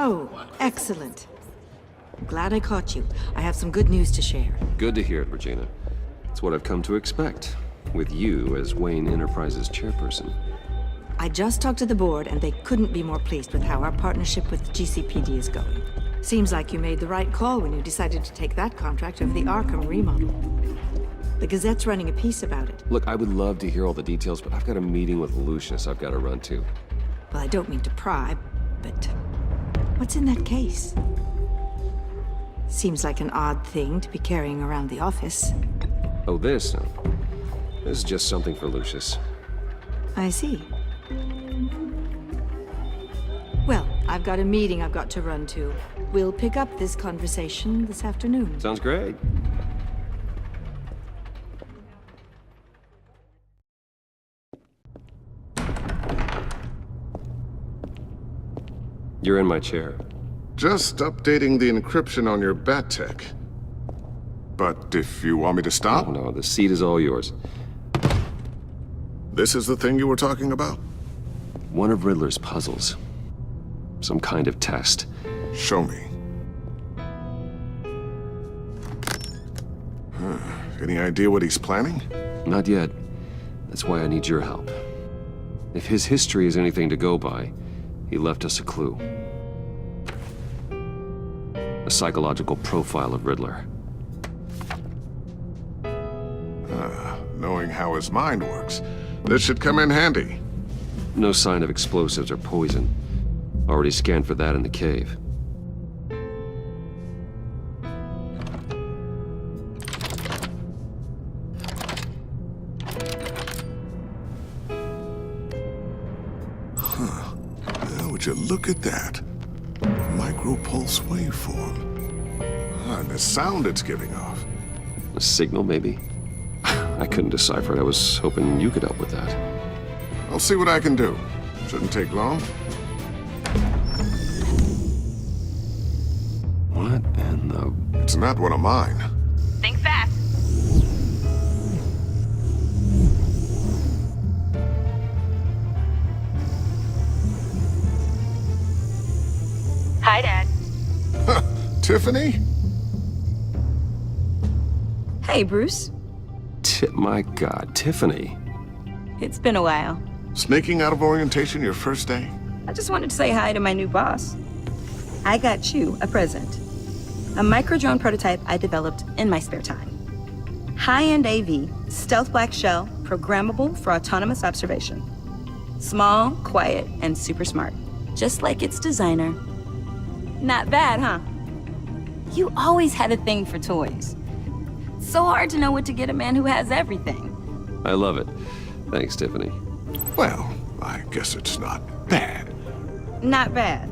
Oh, excellent. Glad I caught you. I have some good news to share. Good to hear it, Regina. It's what I've come to expect, with you as Wayne Enterprises chairperson. I just talked to the board, and they couldn't be more pleased with how our partnership with GCPD is going. Seems like you made the right call when you decided to take that contract over the Arkham remodel. The Gazette's running a piece about it. Look, I would love to hear all the details, but I've got a meeting with Lucius I've got to run to. Well, I don't mean to pry, but what's in that case? Seems like an odd thing to be carrying around the office. Oh, this? No. This is just something for Lucius. I see. Well, I've got a meeting I've got to run to. We'll pick up this conversation this afternoon. Sounds great. You're in my chair. Just updating the encryption on your Bat-Tech. But if you want me to stop, Oh, no, the seat is all yours. this is the thing you were talking about? One of Riddler's puzzles. Some kind of test. Show me. Any idea what he's planning? Not yet. That's why I need your help. If his history is anything to go by, he left us a clue. A psychological profile of Riddler. Knowing how his mind works, this should come in handy. No sign of explosives or poison. Already scanned for that in the cave. Would you look at that? Micropulse waveform. And the sound it's giving off. A signal, maybe? I couldn't decipher it. I was hoping you could help with that. I'll see what I can do. Shouldn't take long. What in the... It's not one of mine. Think fast. Hi, Dad. Tiffany? Hey, Bruce. My God, Tiffany. It's been a while. Sneaking out of orientation your first day? I just wanted to say hi to my new boss. I got you a present. A micro-drone prototype I developed in my spare time. High-end AV, stealth black shell, programmable for autonomous observation. Small, quiet, and super smart. Just like its designer. Not bad, huh? You always had a thing for toys. So hard to know what to get a man who has everything. I love it. Thanks, Tiffany. Well, I guess it's not bad. Not bad.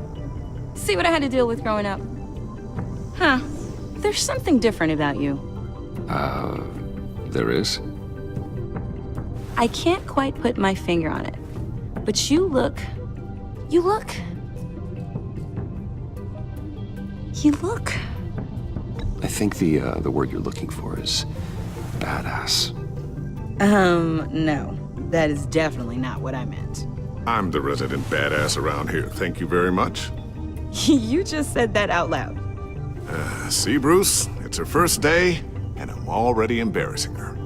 See what I had to deal with growing up? Huh. There's something different about you. There is? I can't quite put my finger on it. But you look... I think the word you're looking for is badass. No. That is definitely not what I meant. I'm the resident badass around here. Thank you very much. You just said that out loud. See, Bruce? It's her first day, and I'm already embarrassing her.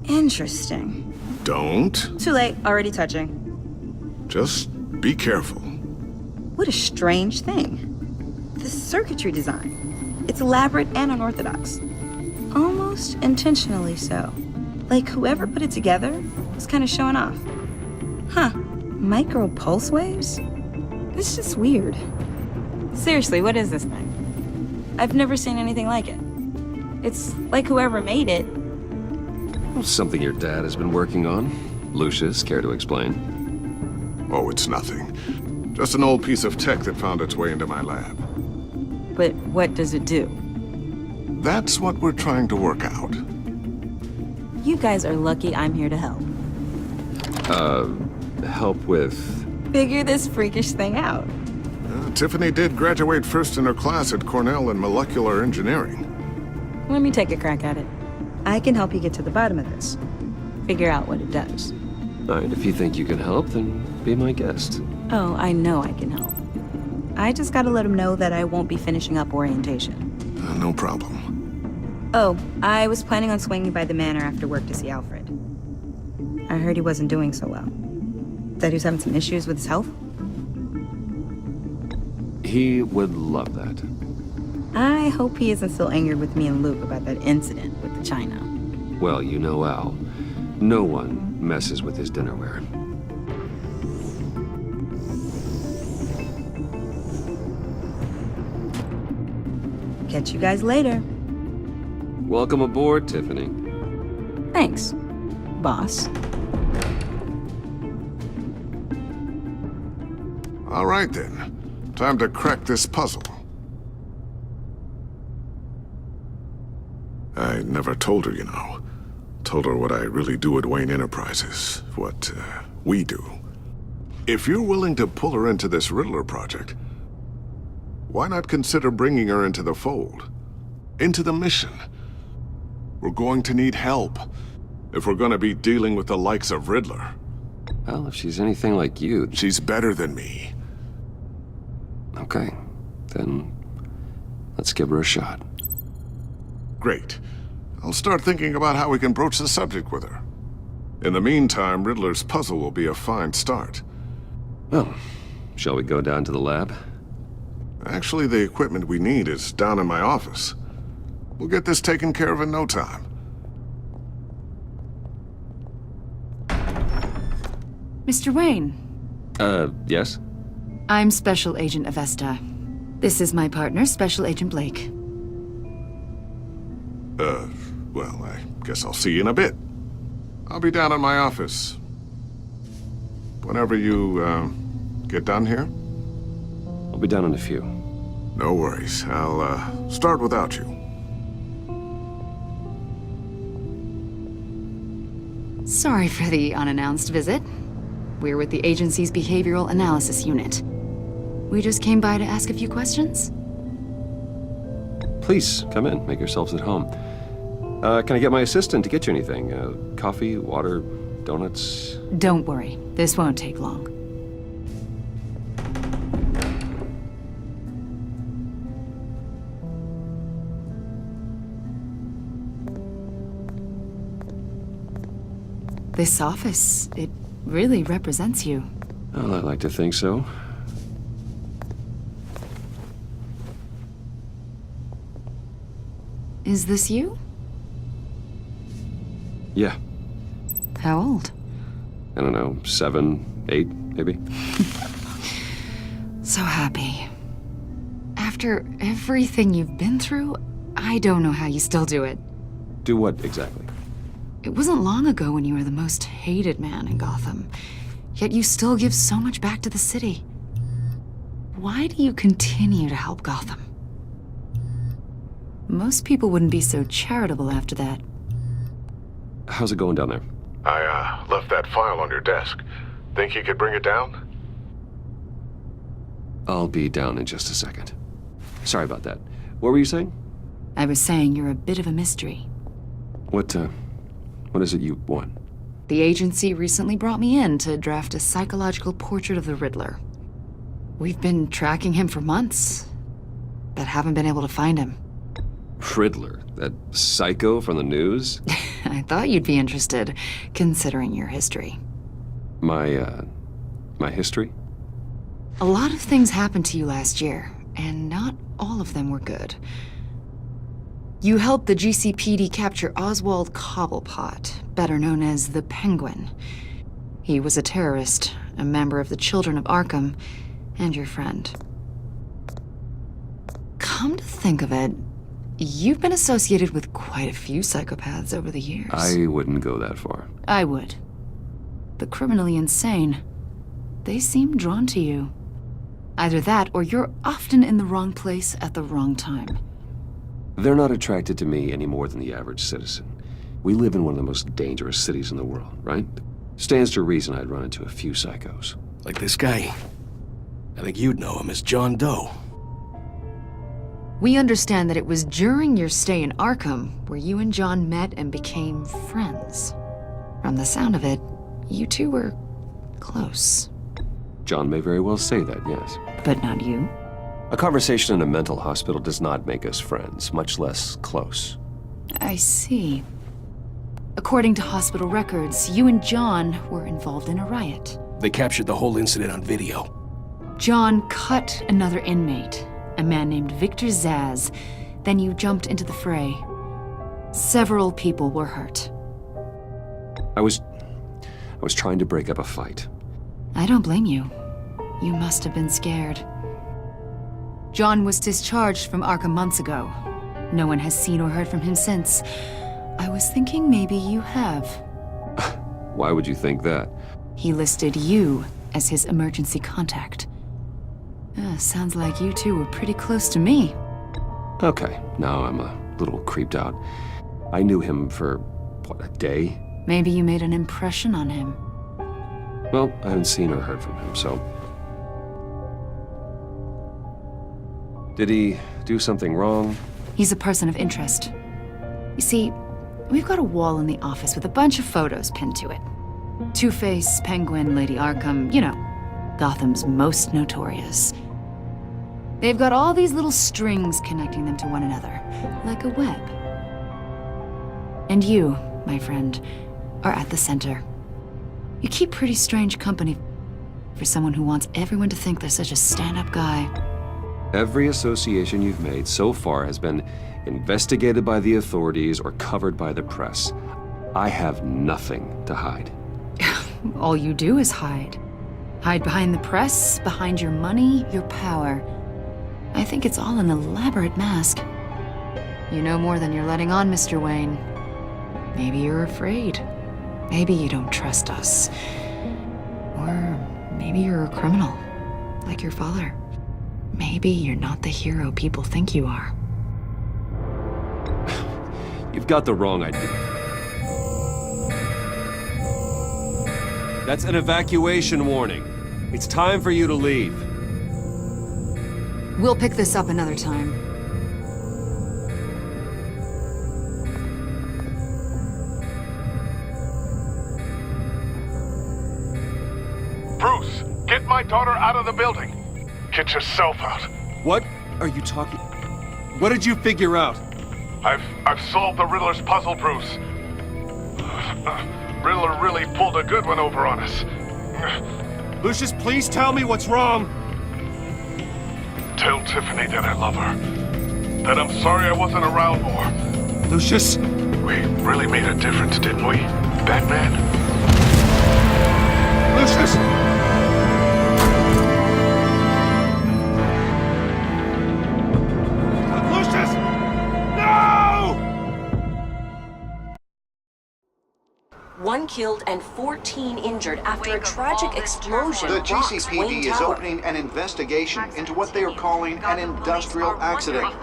Interesting. Don't. Too late, already touching. Just be careful. What a strange thing. The circuitry design. It's elaborate and unorthodox. Almost intentionally so. Like whoever put it together was kind of showing off. Huh. Micro pulse waves? It's just weird. Seriously, what is this thing? I've never seen anything like it. It's like whoever made it. Something your dad has been working on. Lucius, care to explain? Oh, it's nothing. Just an old piece of tech that found its way into my lab. But what does it do? That's what we're trying to work out. You guys are lucky I'm here to help. Help with... Figure this freakish thing out. Tiffany did graduate first in her class at Cornell in molecular engineering. Let me take a crack at it. I can help you get to the bottom of this. Figure out what it does. All right, if you think you can help, then be my guest. Oh, I know I can help. I just gotta let him know that I won't be finishing up orientation. No problem. Oh, I was planning on swinging by the manor after work to see Alfred. I heard he wasn't doing so well. Said he was having some issues with his health. He would love that. I hope he isn't still angered with me and Luke about that incident with the china. Well, you know Al. No one messes with his dinnerware. Catch you guys later. Welcome aboard, Tiffany. Thanks, boss. All right then. Time to crack this puzzle. I never told her, you know. Told her what I really do at Wayne Enterprises. What, we do. If you're willing to pull her into this Riddler project, why not consider bringing her into the fold? Into the mission? We're going to need help if we're going to be dealing with the likes of Riddler. Well, if she's anything like you... She's better than me. Okay, then let's give her a shot. Great. I'll start thinking about how we can broach the subject with her. In the meantime, Riddler's puzzle will be a fine start. Well, shall we go down to the lab? Actually, the equipment we need is down in my office. We'll get this taken care of in no time. Mr. Wayne, Yes? I'm Special Agent Avesta. This is my partner, Special Agent Blake. Well, I guess I'll see you in a bit. I'll be down in my office. Whenever you, get done here? I'll be down in a few. No worries. I'll, start without you. Sorry for the unannounced visit. We're with the agency's Behavioral Analysis Unit. We just came by to ask a few questions. Please, come in. Make yourselves at home. Can I get my assistant to get you anything? Coffee, water, donuts? Don't worry, this won't take long. This office, it really represents you. Well, I'd like to think so. Is this you? Yeah. How old? I don't know, 7, 8, maybe? So happy. After everything you've been through, I don't know how you still do it. Do what exactly? It wasn't long ago when you were the most hated man in Gotham, yet you still give so much back to the city. Why do you continue to help Gotham? Most people wouldn't be so charitable after that. How's it going down there? I, left that file on your desk. Think you could bring it down? I'll be down in just a second. Sorry about that. What were you saying? I was saying you're a bit of a mystery. What is it you want? The agency recently brought me in to draft a psychological portrait of the Riddler. We've been tracking him for months, but haven't been able to find him. Riddler? That psycho from the news? I thought you'd be interested, considering your history. My history? A lot of things happened to you last year, and not all of them were good. You helped the GCPD capture Oswald Cobblepot, better known as the Penguin. He was a terrorist, a member of the Children of Arkham, and your friend. Come to think of it, you've been associated with quite a few psychopaths over the years. I wouldn't go that far. I would. The criminally insane. They seem drawn to you. Either that, or you're often in the wrong place at the wrong time. They're not attracted to me any more than the average citizen. We live in one of the most dangerous cities in the world, right? Stands to reason I'd run into a few psychos. Like this guy. I think you'd know him as John Doe. We understand that it was during your stay in Arkham where you and John met and became friends. From the sound of it, you two were close. John may very well say that, yes. But not you. A conversation in a mental hospital does not make us friends, much less close. I see. According to hospital records, you and John were involved in a riot. They captured the whole incident on video. John cut another inmate, a man named Victor Zaz. Then you jumped into the fray. Several people were hurt. I was trying to break up a fight. I don't blame you. You must have been scared. John was discharged from Arkham months ago. No one has seen or heard from him since. I was thinking maybe you have. Why would you think that? He listed you as his emergency contact. Sounds like you two were pretty close to me. Okay, now I'm a little creeped out. I knew him for, what, a day? Maybe you made an impression on him. Well, I haven't seen or heard from him, so... Did he do something wrong? He's a person of interest. You see, we've got a wall in the office with a bunch of photos pinned to it. Two-Face, Penguin, Lady Arkham, you know, Gotham's most notorious. They've got all these little strings connecting them to one another, like a web. And you, my friend, are at the center. You keep pretty strange company for someone who wants everyone to think they're such a stand-up guy. Every association you've made so far has been investigated by the authorities or covered by the press. I have nothing to hide. All you do is hide. Hide behind the press, behind your money, your power. I think it's all an elaborate mask. You know more than you're letting on, Mr. Wayne. Maybe you're afraid. Maybe you don't trust us. Or maybe you're a criminal, like your father. Maybe you're not the hero people think you are. You've got the wrong idea. That's an evacuation warning. It's time for you to leave. We'll pick this up another time. Bruce, get my daughter out of the building. Get yourself out. What are you talking... What did you figure out? I've solved the Riddler's puzzle, Bruce. Riddler really pulled a good one over on us. Lucius, please tell me what's wrong. Tell Tiffany that I love her. That I'm sorry I wasn't around more. Lucius? We really made a difference, didn't we, Batman? Lucius! Lucius! No! 1 killed and 14 injured after a tragic explosion The rocks GCPD Wayne is Tower. opening an investigation into what they are calling an industrial accident.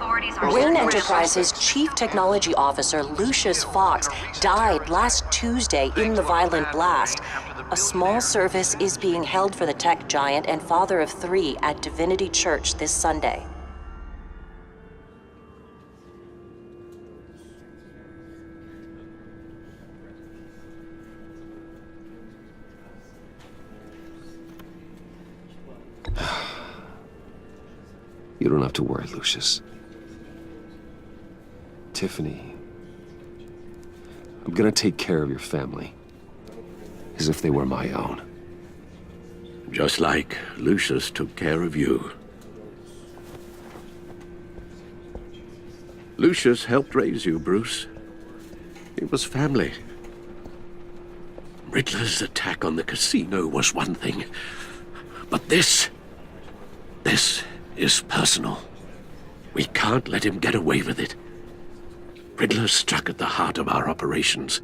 Wayne Enterprises' Chief Technology Officer Lucius Fox died last Tuesday in the violent blast. A small service is being held for the tech giant and father of 3 at Divinity Church this Sunday. You don't have to worry, Lucius. Tiffany, I'm gonna take care of your family. As if they were my own. Just like Lucius took care of you. Lucius helped raise you, Bruce. It was family. Riddler's attack on the casino was one thing. But this is personal. We can't let him get away with it. Riddler struck at the heart of our operations.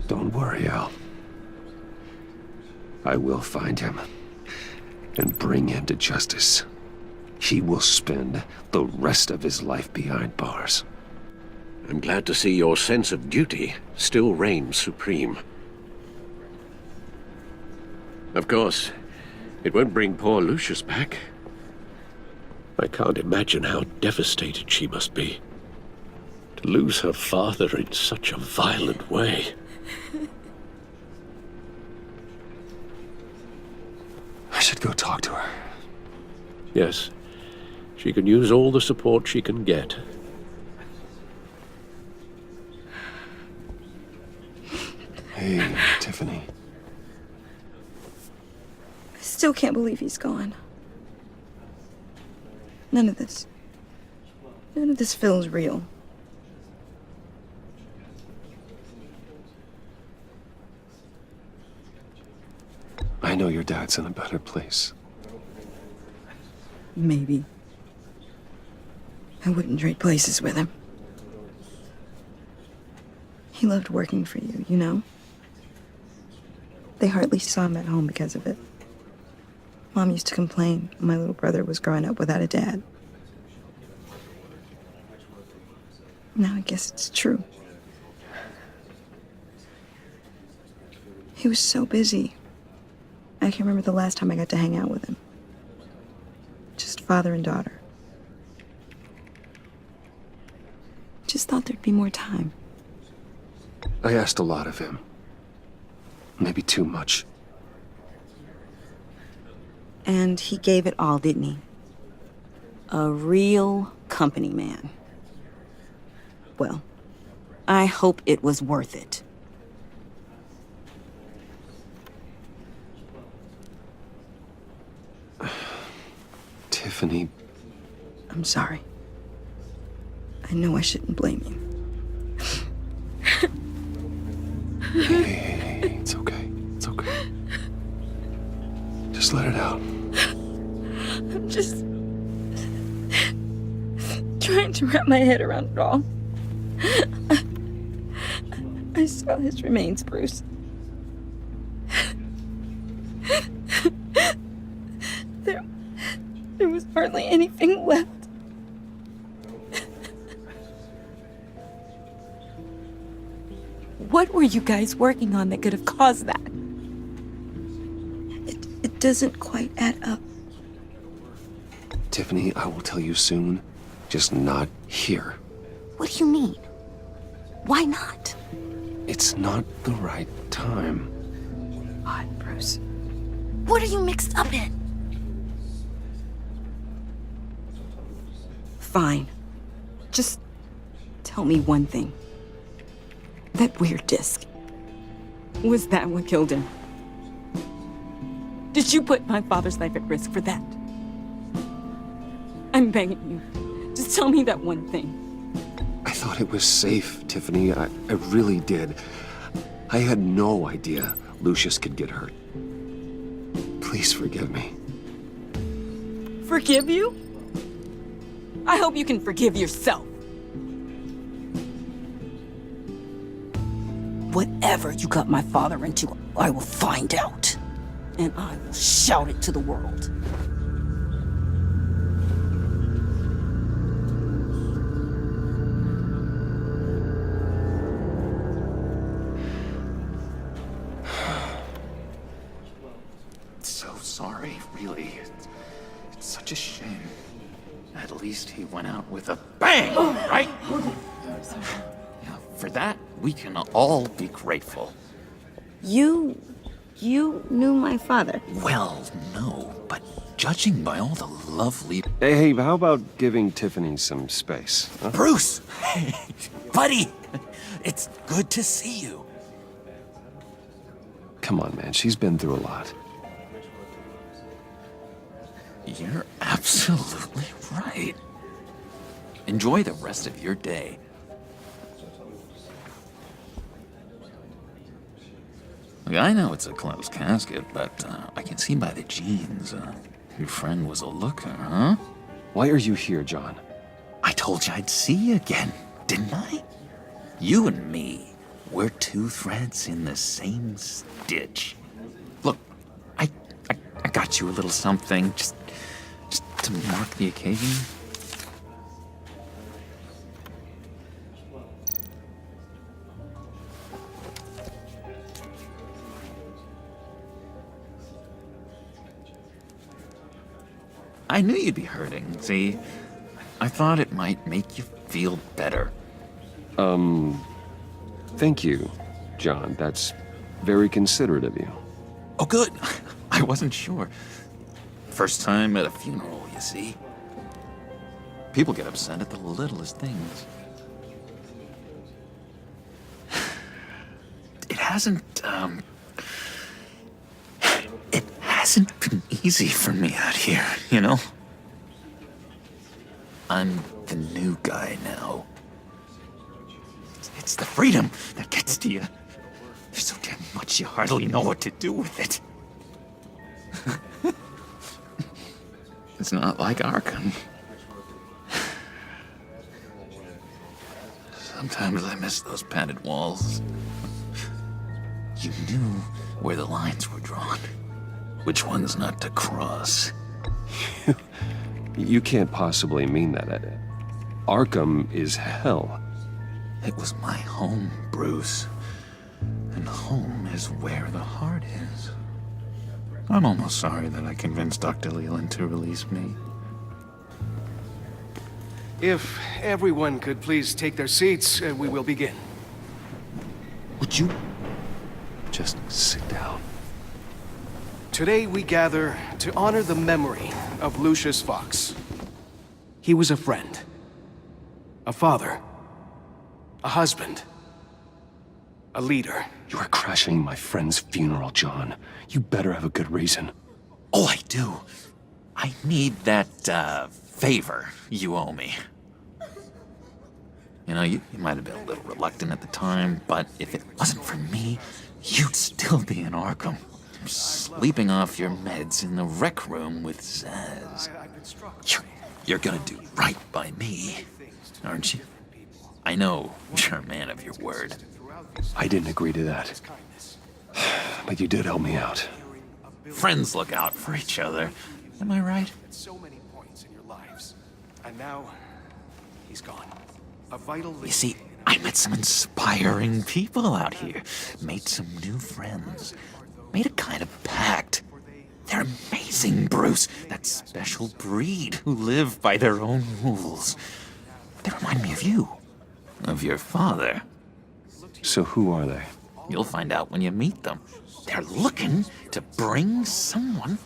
Don't worry, Al. I will find him and bring him to justice. He will spend the rest of his life behind bars. I'm glad to see your sense of duty still reigns supreme. Of course, it won't bring poor Lucius back. I can't imagine how devastated she must be. To lose her father in such a violent way. I should go talk to her. Yes, she can use all the support she can get. Hey, Tiffany. I still can't believe he's gone. None of this feels real. I know your dad's in a better place. Maybe. I wouldn't trade places with him. He loved working for you, you know? They hardly saw him at home because of it. Mom used to complain my little brother was growing up without a dad. Now I guess it's true. He was so busy. I can't remember the last time I got to hang out with him. Just father and daughter. Just thought there'd be more time. I asked a lot of him. Maybe too much. And he gave it all, didn't he? A real company man. Well, I hope it was worth it. Tiffany. I'm sorry. I know I shouldn't blame you. Hey, it's okay. It's okay. Just let it out. I'm just trying to wrap my head around it all. I saw his remains, Bruce. There was hardly anything left. What were you guys working on that could have caused that? It doesn't quite add up. Tiffany, I will tell you soon. Just not here. What do you mean? Why not? It's not the right time. Odd, Bruce. What are you mixed up in? Fine. Just tell me one thing. That weird disc. Was that what killed him? Did you put my father's life at risk for that? I'm begging you. Just tell me that one thing. I thought it was safe, Tiffany. I really did. I had no idea Lucius could get hurt. Please forgive me. Forgive you? I hope you can forgive yourself. Whatever you got my father into, I will find out. And I will shout it to the world. So sorry, really. It's such a shame. At least he went out with a bang, right? Yeah, for that, we can all be grateful. You knew my father. Well, no, but judging by all the lovely... Hey, how about giving Tiffany some space? Huh? Bruce! Buddy! It's good to see you. Come on, man. She's been through a lot. You're absolutely right. Enjoy the rest of your day. Look, I know it's a closed casket, but I can see by the jeans, your friend was a looker, huh? Why are you here, John? I told you I'd see you again, didn't I? You and me, we're two threads in the same stitch. Look, I got you a little something, just to mark the occasion. I knew you'd be hurting, see? I thought it might make you feel better. Thank you, John. That's very considerate of you. Oh, good. I wasn't sure. first time at a funeral, you see. People get upset at the littlest things. It hasn't been easy for me out here, you know? I'm the new guy now. It's the freedom that gets to you. There's so damn much you hardly know what to do with it. It's not like Arkham. Sometimes I miss those padded walls. You knew where the lines were drawn. Which ones not to cross. You can't possibly mean that. Arkham is hell. It was my home, Bruce. And home is where the heart is. I'm almost sorry that I convinced Dr. Leland to release me. If everyone could please take their seats, we will begin. Would you just sit down? Today we gather to honor the memory of Lucius Fox. He was a friend, a father, a husband, a leader. You are crashing my friend's funeral, John. You better have a good reason. Oh, I do. I need that, favor you owe me. You know, you might have been a little reluctant at the time, but if it wasn't for me, you'd still be in Arkham. Sleeping off your meds in the rec room with Zaz. You're gonna do right by me, aren't you? I know you're a man of your word. I didn't agree to that. But you did help me out. Friends look out for each other. Am I right? So many points in your lives. And now, he's gone. A vital link. You see, I met some inspiring people out here. Made some new friends. Made a kind of pact. They're amazing, Bruce. That special breed who live by their own rules. They remind me of you. Of your father. So who are they? You'll find out when you meet them. They're looking to bring someone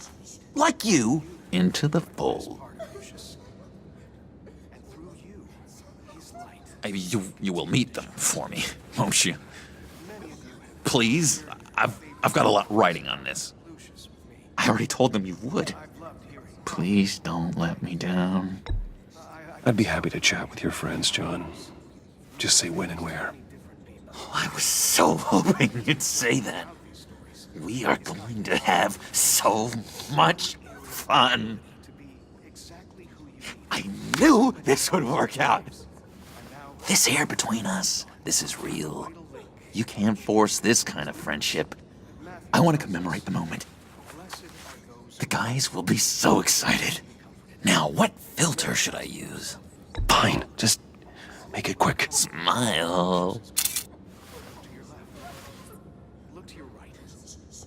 like you into the fold. You will meet them for me, won't you? Please? I've got a lot riding on this. I already told them you would. Please don't let me down. I'd be happy to chat with your friends, John. Just say when and where. I was so hoping you'd say that. We are going to have so much fun. I knew this would work out. This air between us, this is real. You can't force this kind of friendship. I want to commemorate the moment. The guys will be so excited. Now, what filter should I use? Fine, just make it quick. Smile. Look to your right.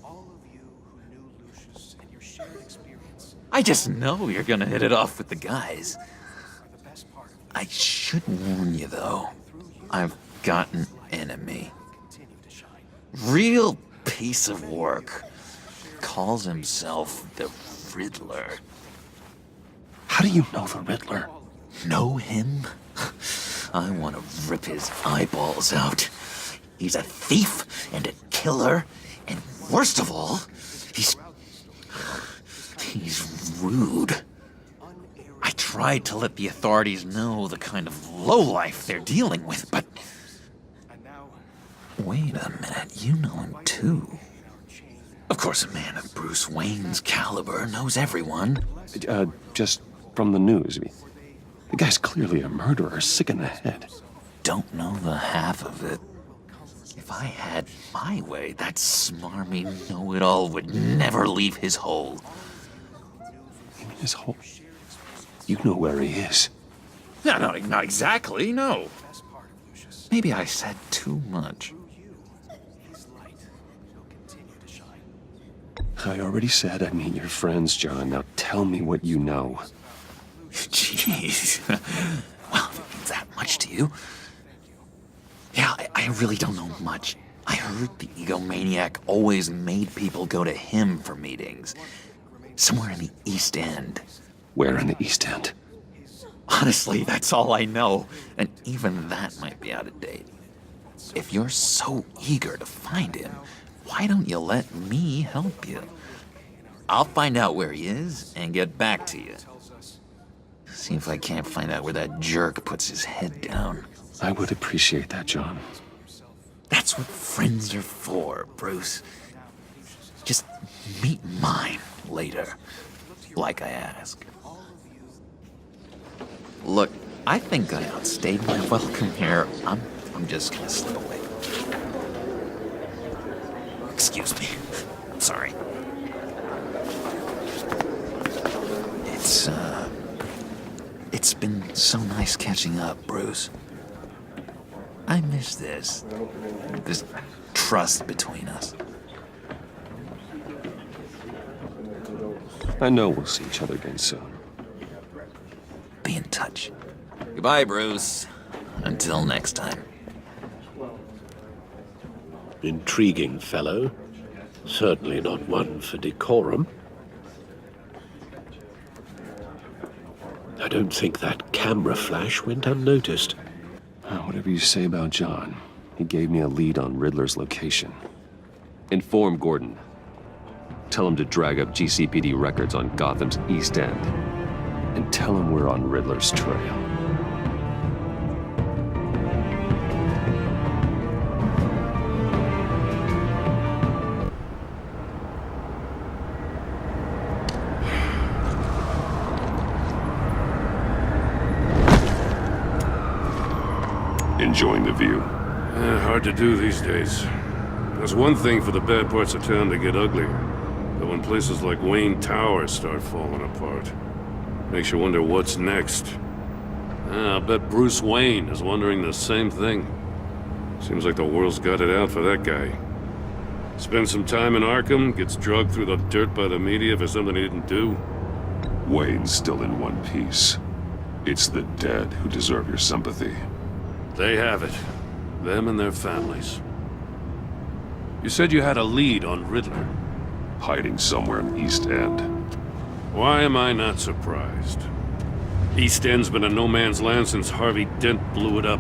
All of you who knew Lucius and your shared experience. I just know you're gonna hit it off with the guys. I should warn you, though. I've got an enemy. Real piece of work. Calls himself the Riddler. How do you know the Riddler? Know him? I want to rip his eyeballs out. He's a thief and a killer, and worst of all, he's rude. I tried to let the authorities know the kind of lowlife they're dealing with, but... Wait a minute, you know him too. Of course, a man of Bruce Wayne's caliber knows everyone. Just from the news. The guy's clearly a murderer, sick in the head. Don't know the half of it. If I had my way, that smarmy know-it-all would never leave his hole. You mean his hole? You know where he is. No, not exactly, no. Maybe I said too much. I already said I'd meet your friends, John. Now tell me what you know. Jeez. Well, if it means that much to you. Yeah, I really don't know much. I heard the egomaniac always made people go to him for meetings. Somewhere in the East End. Where in the East End? Honestly, that's all I know. And even that might be out of date. If you're so eager to find him, why don't you let me help you? I'll find out where he is and get back to you. See if I can't find out where that jerk puts his head down. I would appreciate that, John. That's what friends are for, Bruce. Just meet mine later, like I asked. Look, I think I outstayed my welcome here. I'm just gonna slip away. Excuse me. I'm sorry. It's been so nice catching up, Bruce. I miss this trust between us. I know we'll see each other again soon. Be in touch. Goodbye, Bruce. Until next time. Intriguing fellow. Certainly not one for decorum. I don't think that camera flash went unnoticed. Whatever you say about John, he gave me a lead on Riddler's location. Inform Gordon. Tell him to drag up GCPD records on Gotham's East End. And tell him we're on Riddler's trail. Enjoying the view? Hard to do these days. There's one thing for the bad parts of town to get uglier. But when places like Wayne Tower start falling apart, makes you wonder what's next. I'll bet Bruce Wayne is wondering the same thing. Seems like the world's got it out for that guy. Spends some time in Arkham, gets drugged through the dirt by the media for something he didn't do. Wayne's still in one piece. It's the dead who deserve your sympathy. They have it. Them and their families. You said you had a lead on Riddler. Hiding somewhere in East End. Why am I not surprised? East End's been a no-man's land since Harvey Dent blew it up.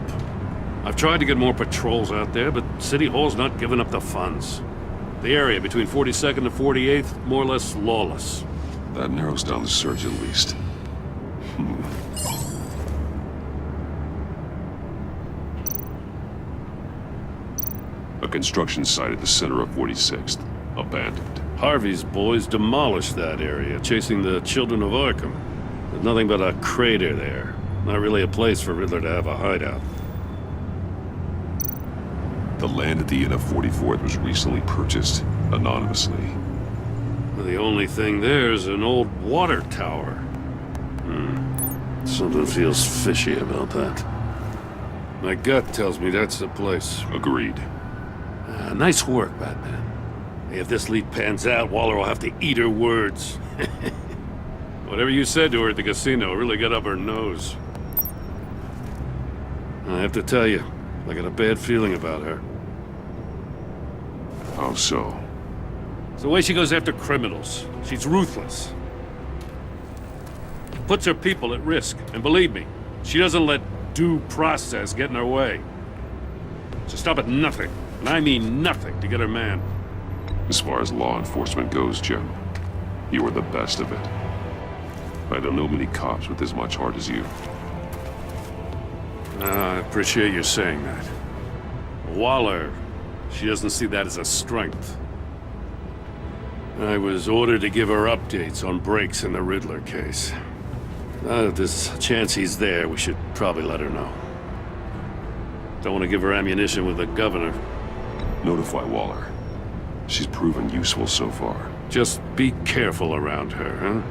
I've tried to get more patrols out there, but City Hall's not giving up the funds. The area between 42nd and 48th, more or less lawless. That narrows down the search at least. A construction site at the center of 46th. Abandoned. Harvey's boys demolished that area, chasing the children of Arkham. There's nothing but a crater there. Not really a place for Riddler to have a hideout. The land at the end of 44th was recently purchased, anonymously. The only thing there is an old water tower. Something feels fishy about that. My gut tells me that's the place. Agreed. Nice work, Batman. If this lead pans out, Waller will have to eat her words. Whatever you said to her at the casino really got up her nose. I have to tell you, I got a bad feeling about her. How so? It's the way she goes after criminals. She's ruthless. Puts her people at risk. And believe me, she doesn't let due process get in her way. She'll stop at nothing, and I mean nothing, to get her man. As far as law enforcement goes, Jim, you were the best of it. I don't know many cops with as much heart as you. I appreciate you saying that. Waller, she doesn't see that as a strength. I was ordered to give her updates on breaks in the Riddler case. If there's a chance he's there, we should probably let her know. Don't want to give her ammunition with the governor. Notify Waller. She's proven useful so far. Just be careful around her, huh?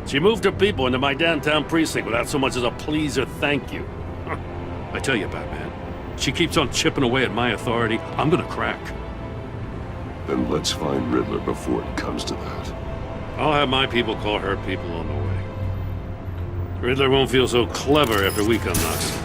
She moved her people into my downtown precinct without so much as a please or thank you. I tell you, Batman, she keeps on chipping away at my authority, I'm gonna crack. Then let's find Riddler before it comes to that. I'll have my people call her people on the way. Riddler won't feel so clever after we come knocking.